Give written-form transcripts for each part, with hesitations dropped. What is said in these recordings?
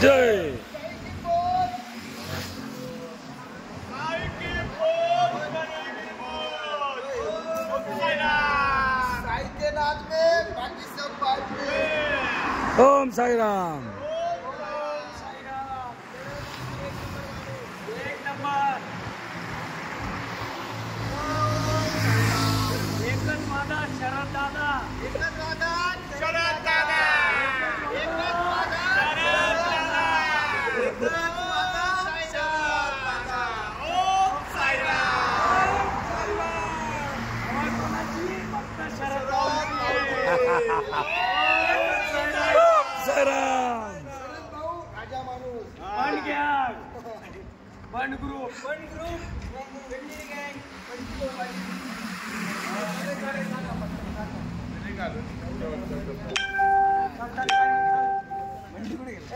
जय ओम साई राम। एक नंबर एकच माझा शरद दादा एकच माझा शरद दादा एकच माझा शरद दादा एकच माझा शरद दादा ओम साई राम कोणाची फक्त शरद राजा माणूस पण घ्या पण ग्रुप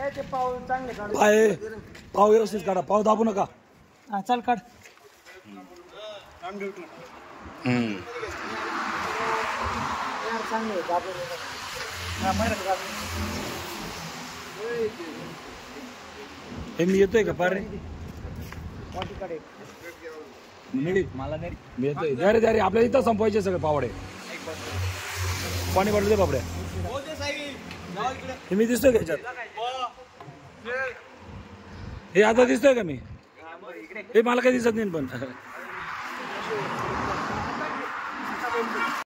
ते पाव चांगले काढ पाव व्यवस्थित काढा पाव दाबू नका हा चल काढ चांगले मी येतोय का पारे मला नाही मी येतोय द्या रे आपल्याला इथं संपवायचे सगळे पावडे पाणी पाठवू दे बापड्या हे मी दिसतोय का ह्याच्यात हे आता दिसतोय का मी हे मला काही दिसत नाही पण